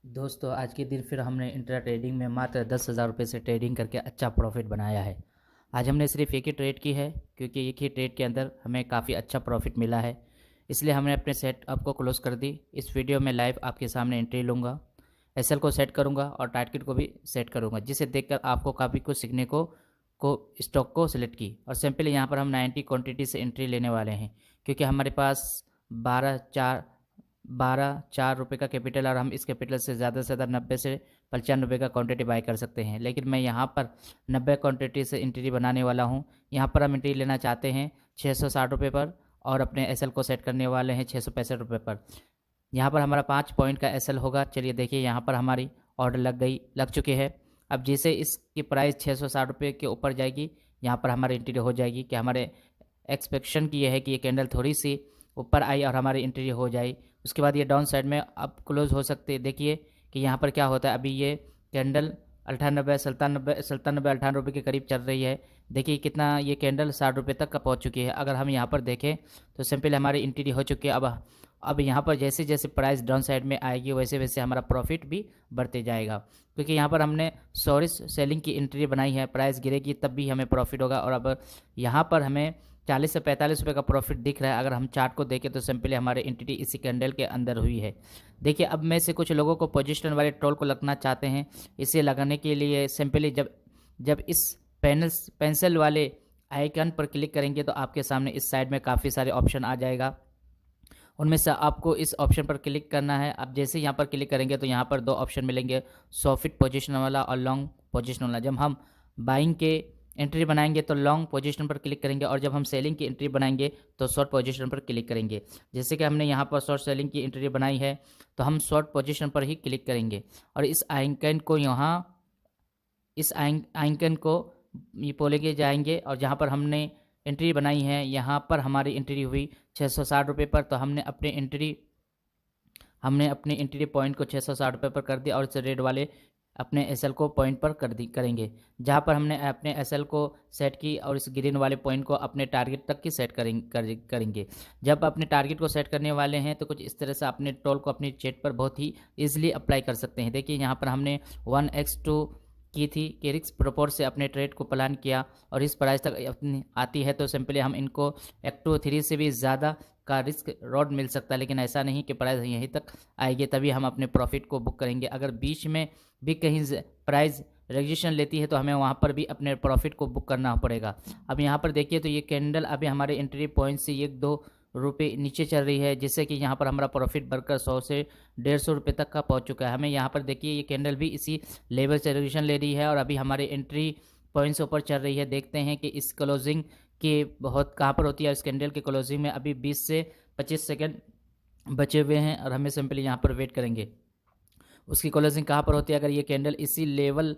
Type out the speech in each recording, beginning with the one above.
दोस्तों आज के दिन फिर हमने इंट्रा ट्रेडिंग में मात्र 10,000 रुपये से ट्रेडिंग करके अच्छा प्रॉफिट बनाया है। आज हमने सिर्फ एक ही ट्रेड की है क्योंकि एक ही ट्रेड के अंदर हमें काफ़ी अच्छा प्रॉफिट मिला है, इसलिए हमने अपने सेटअप को क्लोज़ कर दी। इस वीडियो में लाइव आपके सामने एंट्री लूँगा, एसएल को सेट करूँगा और टारगेट को भी सेट करूँगा, जिसे देखकर आपको काफ़ी कुछ सीखने को स्टॉक को सिलेक्ट की। और सिंपली यहाँ पर हम 90 क्वान्टिटी से एंट्री लेने वाले हैं क्योंकि हमारे पास 12-4 रुपये का कैपिटल और हम इस कैपिटल से ज़्यादा 90 से 95 का क्वांटिटी बाय कर सकते हैं। लेकिन मैं यहाँ पर 90 क्वांटिटी से एंट्री बनाने वाला हूँ। यहाँ पर हम एंट्री लेना चाहते हैं 660 रुपये पर और अपने एसएल को सेट करने वाले हैं 665 रुपये पर। यहाँ पर हमारा 5 पॉइंट का एसएल होगा। चलिए देखिए, यहाँ पर हमारी ऑर्डर लग चुकी है। अब जैसे इसकी प्राइस 660 रुपये के ऊपर जाएगी, यहाँ पर हमारी एंट्री हो जाएगी कि हमारे एक्सपेक्टेशन की यह है कि ये कैंडल थोड़ी सी ऊपर आई और हमारी एंट्री हो जाए। उसके बाद ये डाउन साइड में अब क्लोज हो सकते हैं। देखिए कि यहाँ पर क्या होता है। अभी ये कैंडल 98 97 98 रुपये के करीब चल रही है। देखिए कितना ये कैंडल 60 रुपये तक का पहुँच चुकी है। अगर हम यहाँ पर देखें तो सिंपल हमारी एंट्री हो चुकी है। अब यहाँ पर जैसे जैसे प्राइस डाउन साइड में आएगी वैसे वैसे हमारा प्रॉफिट भी बढ़ते जाएगा, क्योंकि यहाँ पर हमने सॉरिस सेलिंग की एंट्री बनाई है। प्राइस गिरेगी तब भी हमें प्रॉफिट होगा। और अब यहाँ पर हमें 40 से 45 रुपये का प्रॉफिट दिख रहा है। अगर हम चार्ट को देखें तो सिंपली हमारी एंटिटी इसी कैंडल के अंदर हुई है। देखिए, अब में से कुछ लोगों को पोजीशन वाले ट्रोल को लगना चाहते हैं। इसे लगाने के लिए सिंपली जब इस पेंसिल वाले आइकन पर क्लिक करेंगे तो आपके सामने इस साइड में काफ़ी सारे ऑप्शन आ जाएगा। उनमें से आपको इस ऑप्शन पर क्लिक करना है। अब जैसे यहाँ पर क्लिक करेंगे तो यहाँ पर दो ऑप्शन मिलेंगे, सॉफिट पोजीशन वाला और लॉन्ग पोजीशन वाला। जब हम बाइंग के एंट्री बनाएंगे तो लॉन्ग पोजीशन पर क्लिक करेंगे और जब हम सेलिंग की एंट्री बनाएंगे तो शॉर्ट पोजीशन पर क्लिक करेंगे। जैसे कि हमने यहाँ पर शॉर्ट सेलिंग की एंट्री बनाई है तो हम शॉर्ट पोजीशन पर ही क्लिक करेंगे और इस आइकन को ये बोलेंगे जाएंगे। और जहाँ पर हमने एंट्री बनाई है यहाँ पर हमारी एंट्री हुई 660 रुपये पर। तो हमने अपनी एंट्री पॉइंट को 660 रुपये पर कर दिया और इस रेड वाले अपने एसएल को पॉइंट पर करेंगे, जहाँ पर हमने अपने एसएल को सेट की और इस ग्रीन वाले पॉइंट को अपने टारगेट तक की सेट करेंगे। जब अपने टारगेट को सेट करने वाले हैं तो कुछ इस तरह से अपने टोल को अपनी चेट पर बहुत ही ईजिली अप्लाई कर सकते हैं। देखिए यहाँ पर हमने 1x2 की थी कि रिस्क प्रपोर से अपने ट्रेड को प्लान किया और इस प्राइस तक अपनी आती है तो सिंपली हम इनको एक्टो 3 से भी ज़्यादा का रिस्क रॉड मिल सकता है। लेकिन ऐसा नहीं कि प्राइस यहीं तक आएगी तभी हम अपने प्रॉफिट को बुक करेंगे। अगर बीच में भी कहीं प्राइस रेजिस्ट्रेशन लेती है तो हमें वहाँ पर भी अपने प्रॉफिट को बुक करना पड़ेगा। अब यहाँ पर देखिए तो ये कैंडल अभी हमारे एंट्री पॉइंट से 1-2 रुपये नीचे चल रही है, जिससे कि यहाँ पर हमारा प्रॉफिट बढ़कर 100 से 150 रुपये तक का पहुँच चुका है। हमें यहाँ पर देखिए ये कैंडल भी इसी लेवल से रेजिस्ट्रेशन ले रही है और अभी हमारे एंट्री पॉइंट से ऊपर चल रही है। देखते हैं कि इस क्लोजिंग के बहुत कहाँ पर होती है। इस कैंडल के क्लोजिंग में अभी 20 से 25 सेकेंड बचे हुए हैं और हमें सिंपली यहाँ पर वेट करेंगे उसकी क्लोजिंग कहाँ पर होती है। अगर ये कैंडल इसी लेवल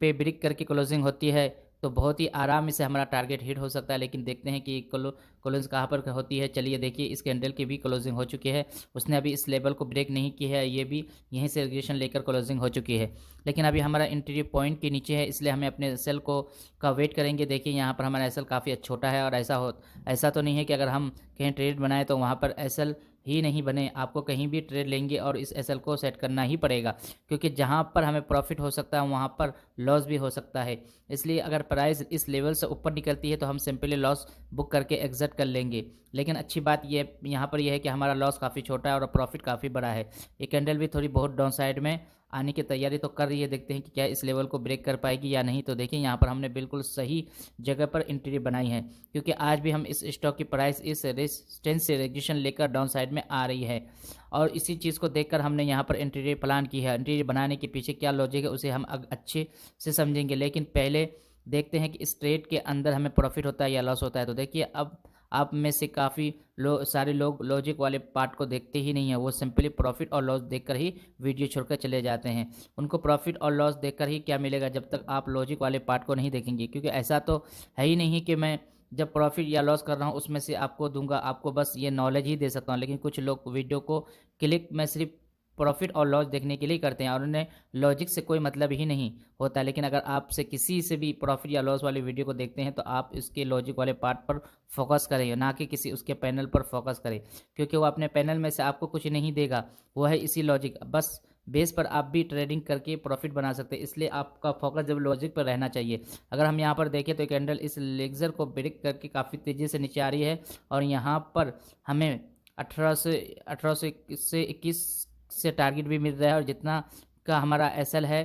पे ब्रेक करके क्लोजिंग होती है तो बहुत ही आराम से हमारा टारगेट हिट हो सकता है। लेकिन देखते हैं कि क्लोजिंग कहाँ पर होती है। चलिए देखिए, इस कैंडल की भी क्लोजिंग हो चुकी है। उसने अभी इस लेवल को ब्रेक नहीं की है, ये भी यहीं से रेजिस्ट्रेशन लेकर क्लोजिंग हो चुकी है। लेकिन अभी हमारा एंट्री पॉइंट के नीचे है, इसलिए हमें अपने एसएल का वेट करेंगे। देखिए यहाँ पर हमारा एसएल काफ़ी छोटा है और ऐसा तो नहीं है कि अगर हम कहीं ट्रेड बनाए तो वहाँ पर एसएल ही नहीं बने। आपको कहीं भी ट्रेड लेंगे और इस एसएल को सेट करना ही पड़ेगा, क्योंकि जहां पर हमें प्रॉफिट हो सकता है वहां पर लॉस भी हो सकता है। इसलिए अगर प्राइस इस लेवल से ऊपर निकलती है तो हम सिंपली लॉस बुक करके एग्जिट कर लेंगे। लेकिन अच्छी बात ये यहाँ पर यह है कि हमारा लॉस काफ़ी छोटा है और प्रॉफिट काफ़ी बड़ा है। ये कैंडल भी थोड़ी बहुत डाउन साइड में आने की तैयारी तो कर रही है। देखते हैं कि क्या इस लेवल को ब्रेक कर पाएगी या नहीं। तो देखिए यहाँ पर हमने बिल्कुल सही जगह पर एंट्री बनाई है, क्योंकि आज भी हम इस स्टॉक की प्राइस इस रेजिस्टेंस से रेजिस्ट्रेशन लेकर डाउन साइड में आ रही है और इसी चीज़ को देखकर हमने यहाँ पर एंट्री प्लान की है। एंट्री बनाने के पीछे क्या लॉजिक है उसे हम अच्छे से समझेंगे, लेकिन पहले देखते हैं कि इस ट्रेड के अंदर हमें प्रॉफिट होता है या लॉस होता है। तो देखिए, अब आप में से काफ़ी सारे लोग लॉजिक वाले पार्ट को देखते ही नहीं है, वो सिंपली प्रॉफिट और लॉस देखकर ही वीडियो छोड़कर चले जाते हैं। उनको प्रॉफिट और लॉस देखकर ही क्या मिलेगा जब तक आप लॉजिक वाले पार्ट को नहीं देखेंगे, क्योंकि ऐसा तो है ही नहीं कि मैं जब प्रॉफिट या लॉस कर रहा हूँ उसमें से आपको दूंगा, आपको बस ये नॉलेज ही दे सकता हूँ। लेकिन कुछ लोग वीडियो को क्लिक में सिर्फ प्रॉफिट और लॉस देखने के लिए करते हैं और उन्हें लॉजिक से कोई मतलब ही नहीं होता। लेकिन अगर आपसे किसी से भी प्रॉफिट या लॉस वाली वीडियो को देखते हैं तो आप इसके लॉजिक वाले पार्ट पर फोकस करें, ना कि किसी उसके पैनल पर फोकस करें, क्योंकि वो अपने पैनल में से आपको कुछ नहीं देगा। वो है इसी लॉजिक, बस बेस पर आप भी ट्रेडिंग करके प्रॉफिट बना सकते हैं। इसलिए आपका फोकस जब लॉजिक पर रहना चाहिए। अगर हम यहाँ पर देखें तो कैंडल इस लेक्चर को ब्रेक करके काफ़ी तेज़ी से नीचे आ रही है और यहाँ पर हमें 18 से 21 से टारगेट भी मिल रहा है और जितना का हमारा एसएल है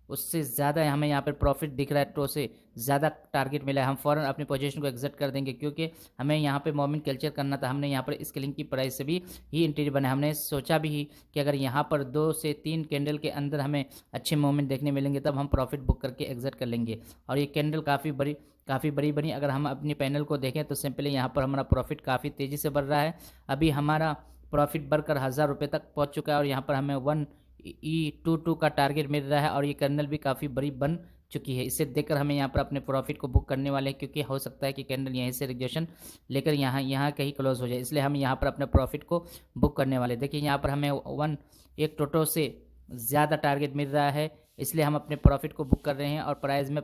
उससे ज़्यादा हमें यहाँ पर प्रॉफिट दिख रहा है, तो से ज़्यादा टारगेट मिला है। हम फ़ौरन अपनी पोजीशन को एग्जिट कर देंगे क्योंकि हमें यहाँ पे मोमेंट कैप्चर करना था। हमने यहाँ पर स्केलिंग की प्राइस से भी ही एंट्री बनाया। हमने सोचा भी ही कि अगर यहाँ पर 2 से 3 कैंडल के अंदर हमें अच्छे मोमेंट देखने मिलेंगे तब हम प्रॉफिट बुक करके एग्जिट कर लेंगे। और ये कैंडल काफ़ी बड़ी बनी। अगर हम अपनी पैनल को देखें तो सिंपली यहाँ पर हमारा प्रॉफिट काफ़ी तेज़ी से बढ़ रहा है। अभी हमारा प्रॉफिट बढ़कर 1000 रुपये तक पहुँच चुका है और यहाँ पर हमें 1E22 का टारगेट मिल रहा है और ये कैंडल भी काफ़ी बड़ी बन चुकी है। इसे देखकर हमें यहाँ पर अपने प्रॉफिट को बुक करने वाले हैं क्योंकि हो सकता है कि कैंडल यहीं से रिजेक्शन लेकर यहाँ कहीं क्लोज हो जाए, इसलिए हम यहाँ पर अपने प्रॉफिट को बुक करने वाले। देखिए यहाँ पर हमें एक टोटो से ज़्यादा टारगेट मिल रहा है, इसलिए हम अपने प्रॉफिट को बुक कर रहे हैं। और प्राइस में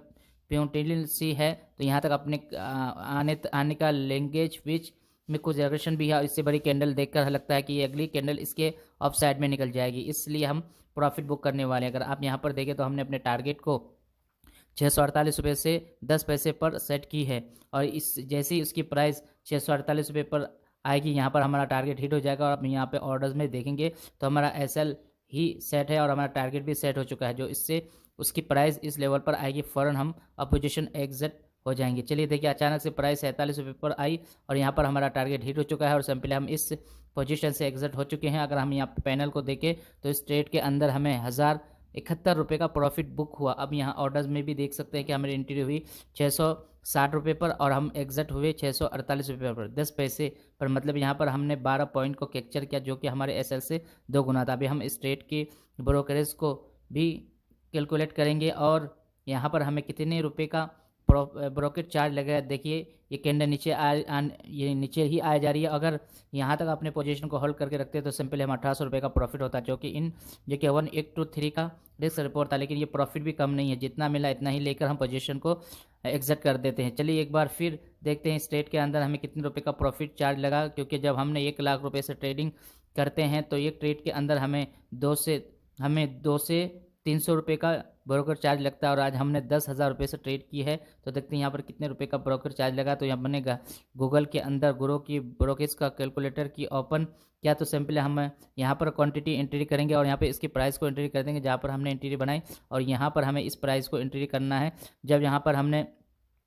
प्यूंटिलिसी है तो यहाँ तक अपने आने का लैंग्वेज विच में कुछ एग्रेशन भी है और इससे बड़ी कैंडल देखकर लगता है कि ये अगली कैंडल इसके ऑफ साइड में निकल जाएगी, इसलिए हम प्रॉफिट बुक करने वाले हैं। अगर आप यहाँ पर देखें तो हमने अपने टारगेट को 648 रुपये से 10 पैसे पर सेट की है और इस जैसे ही उसकी प्राइस 648 रुपये पर आएगी यहाँ पर हमारा टारगेट हिट हो जाएगा। और आप यहाँ पे ऑर्डर्स में देखेंगे तो हमारा एसएल ही सेट है और हमारा टारगेट भी सेट हो चुका है। जो इससे उसकी प्राइस इस लेवल पर आएगी फ़ौरन हम अपोजिशन एग्जिट हो जाएंगे। चलिए देखिए अचानक से प्राइस 47 रुपये पर आई और यहाँ पर हमारा टारगेट हिट हो चुका है और सिंपली हम इस पोजीशन से एग्जिट हो चुके हैं। अगर हम यहाँ पे पैनल को देखें तो इस ट्रेड के अंदर हमें 1071 रुपये का प्रॉफिट बुक हुआ। अब यहाँ ऑर्डर्स में भी देख सकते हैं कि हमारी एंट्री हुई 660 रुपये पर और हम एग्जिट हुए 648 रुपये पर 10 पैसे पर। मतलब यहाँ पर हमने 12 पॉइंट को कैप्चर किया जो कि हमारे एसएल से 2 गुना था। अभी हम इस ट्रेड के ब्रोकरेज को भी कैलकुलेट करेंगे और यहाँ पर हमें कितने रुपए का ब्रोकेट चार्ज लगेगा। देखिए ये कैंडल ये नीचे ही आ जा रही है। अगर यहाँ तक अपने पोजीशन को होल्ड करके रखते हैं तो सिंपली हम 1800 रुपये का प्रॉफिट होता है, जो कि 1823 का रिस्क रिपोर्ट था। लेकिन ये प्रॉफिट भी कम नहीं है, जितना मिला इतना ही लेकर हम पोजीशन को एग्जिट कर देते हैं। चलिए एक बार फिर देखते हैं स्टेट के अंदर हमें कितने रुपये का प्रॉफिट चार्ज लगा, क्योंकि जब हमने 1 लाख रुपये से ट्रेडिंग करते हैं तो एक ट्रेड के अंदर हमें 2 से 300 रुपये का ब्रोकर चार्ज लगता है और आज हमने 10,000 रुपये से ट्रेड की है। तो देखते हैं यहाँ पर कितने रुपए का ब्रोकर चार्ज लगा। तो यहाँ बनेगा गूगल के अंदर ब्रोकेज का कैलकुलेटर की ओपन किया तो सिंपली हम यहाँ पर क्वांटिटी एंट्री करेंगे और यहाँ पे इसकी प्राइस को एंट्री कर देंगे जहाँ पर हमने एंट्री बनाई और यहाँ पर हमें इस प्राइस को एंट्री करना है। जब यहाँ पर हमने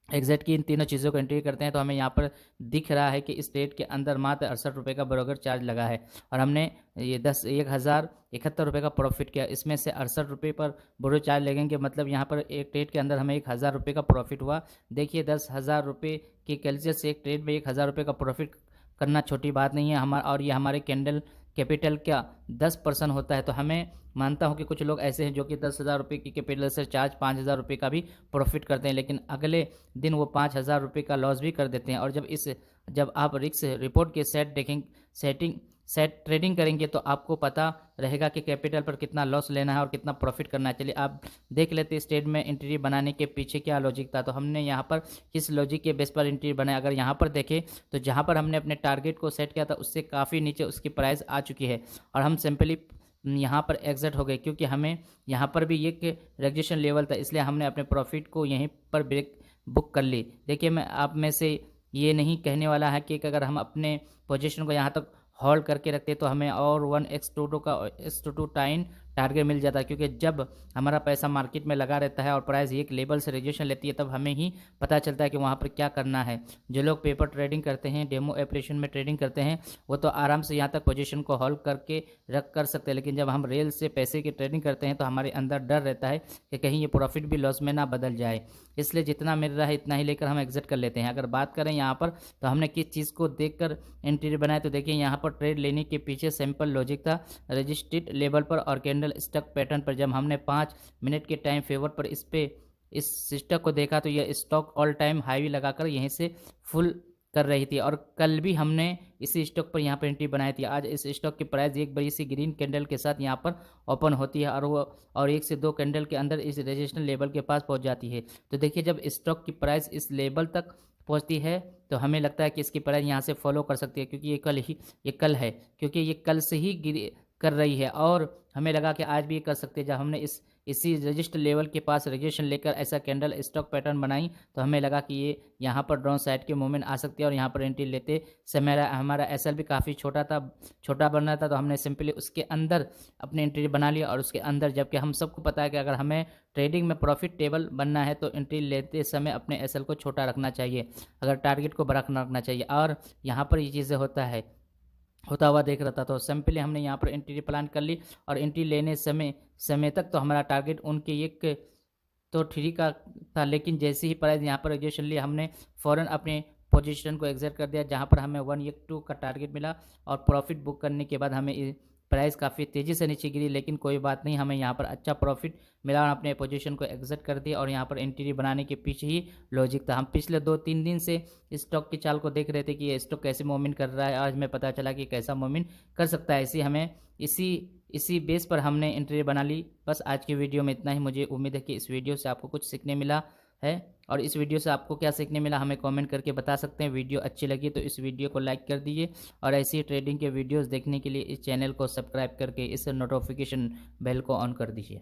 एग्जैक्ट की इन तीनों चीज़ों को एंट्री करते हैं तो हमें यहाँ पर दिख रहा है कि इस ट्रेड के अंदर मात्र 68 रुपये का ब्रोकर चार्ज लगा है और हमने ये 1071 रुपये का प्रॉफिट किया। इसमें से 68 रुपये पर ब्रोकर चार्ज लगेंगे, मतलब यहाँ पर एक ट्रेड के अंदर हमें 1000 रुपये का प्रॉफिट हुआ। देखिए 10,000 रुपये की कैलकुलेशन से एक ट्रेड में 1000 रुपये का प्रॉफिट करना छोटी बात नहीं है हमारा। और ये हमारे कैंडल कैपिटल का 10% होता है। तो हमें मानता हूँ कि कुछ लोग ऐसे हैं जो कि 10,000 रुपये की कैपिटल से चार्ज 5,000 रुपये का भी प्रॉफिट करते हैं, लेकिन अगले दिन वो 5,000 रुपये का लॉस भी कर देते हैं। और जब आप रिस्क रिपोर्ट के सेट ट्रेडिंग करेंगे तो आपको पता रहेगा कि कैपिटल पर कितना लॉस लेना है और कितना प्रॉफिट करना है। चलिए आप देख लेते हैं स्टेट में एंट्री बनाने के पीछे क्या लॉजिक था। तो हमने यहाँ पर किस लॉजिक के बेस पर एंट्री बनाया, अगर यहाँ पर देखें तो जहाँ पर हमने अपने टारगेट को सेट किया था उससे काफ़ी नीचे उसकी प्राइस आ चुकी है और हम सिंपली यहाँ पर एग्जिट हो गए, क्योंकि हमें यहाँ पर भी एक रेजिस्टेंस लेवल था, इसलिए हमने अपने प्रॉफिट को यहीं पर बुक कर ली। देखिए मैं आप में से ये नहीं कहने वाला है कि अगर हम अपने पोजीशन को यहाँ तक होल्ड करके रखते तो हमें और 1x22 का x22 टाइम टारगेट मिल जाता है, क्योंकि जब हमारा पैसा मार्केट में लगा रहता है और प्राइस एक लेवल से रिजेक्शन लेती है तब हमें ही पता चलता है कि वहाँ पर क्या करना है। जो लोग पेपर ट्रेडिंग करते हैं, डेमो एप्लीकेशन में ट्रेडिंग करते हैं, वो तो आराम से यहाँ तक पोजीशन को होल्ड करके रख कर सकते हैं, लेकिन जब हम रेल से पैसे की ट्रेडिंग करते हैं तो हमारे अंदर डर रहता है कि कहीं ये प्रॉफिट भी लॉस में ना बदल जाए, इसलिए जितना मिल रहा है इतना ही लेकर हम एग्जिट कर लेते हैं। अगर बात करें यहाँ पर तो हमने किस चीज़ को देखकर एंट्री बनाए, तो देखिए यहाँ पर ट्रेड लेने के पीछे सिंपल लॉजिक था रजिस्टर्ड लेवल पर और कैंडल स्टॉक पैटर्न पर। जब हमने 5 मिनट के टाइम फेवर पर इस स्टॉक को देखा तो यह स्टॉक ऑल टाइम हाई लगाकर यहीं से फुल कर रही थी और कल भी हमने इसी स्टॉक पर यहाँ पर एंट्री बनाई थी। आज इस स्टॉक की प्राइस एक बड़ी सी ग्रीन कैंडल के साथ यहाँ पर ओपन होती है और 1 से 2 कैंडल के अंदर इस रेजिस्टेंस लेवल के पास पहुँच जाती है। तो देखिए जब स्टॉक की प्राइस इस लेवल तक पहुंचती है तो हमें लगता है कि इसकी प्राइस यहाँ से फॉलो कर सकती है, क्योंकि ये कल है, क्योंकि ये कल से ही कर रही है और हमें लगा कि आज भी ये कर सकते हैं। जब हमने इसी रजिस्टर लेवल के पास रजिस्ट्रेशन लेकर ऐसा कैंडल स्टॉक पैटर्न बनाई तो हमें लगा कि ये यहाँ पर डाउन साइड के मूवमेंट आ सकती है और यहाँ पर एंट्री लेते समय हमारा एसएल भी काफ़ी छोटा बन रहा था, तो हमने सिंपली उसके अंदर अपनी एंट्री बना लिया। और उसके अंदर, जबकि हम सबको पता है कि अगर हमें ट्रेडिंग में प्रॉफिटेबल बनना है तो एंट्री लेते समय अपने एसएल को छोटा रखना चाहिए, अगर टारगेट को बड़ा रखना चाहिए। और यहाँ पर ये चीज़ें होता हुआ देख रहा था, तो सिंपली हमने यहाँ पर एंट्री प्लान कर ली। और एंट्री लेने समय तक तो हमारा टारगेट उनके एक तो थ्री का था, लेकिन जैसे ही प्राइस यहाँ पर रिजेक्शन लिया हमने फ़ौरन अपने पोजीशन को एग्जिट कर दिया, जहाँ पर हमें 1 का टारगेट मिला। और प्रॉफिट बुक करने के बाद हमें प्राइस काफ़ी तेज़ी से नीचे गिरी, लेकिन कोई बात नहीं, हमें यहाँ पर अच्छा प्रॉफिट मिला और अपने पोजीशन को एग्जिट कर दिया। और यहाँ पर एंट्री बनाने के पीछे ही लॉजिक था। हम पिछले 2-3 दिन से स्टॉक की चाल को देख रहे थे कि ये स्टॉक कैसे मूवमेंट कर रहा है। आज हमें पता चला कि कैसा मूवमेंट कर सकता है, इसी बेस पर हमने एंट्री बना ली। बस आज की वीडियो में इतना ही। मुझे उम्मीद है कि इस वीडियो से आपको कुछ सीखने मिला है, और इस वीडियो से आपको क्या सीखने मिला हमें कमेंट करके बता सकते हैं। वीडियो अच्छी लगी तो इस वीडियो को लाइक कर दीजिए, और ऐसी ट्रेडिंग के वीडियोस देखने के लिए इस चैनल को सब्सक्राइब करके इस नोटिफिकेशन बेल को ऑन कर दीजिए।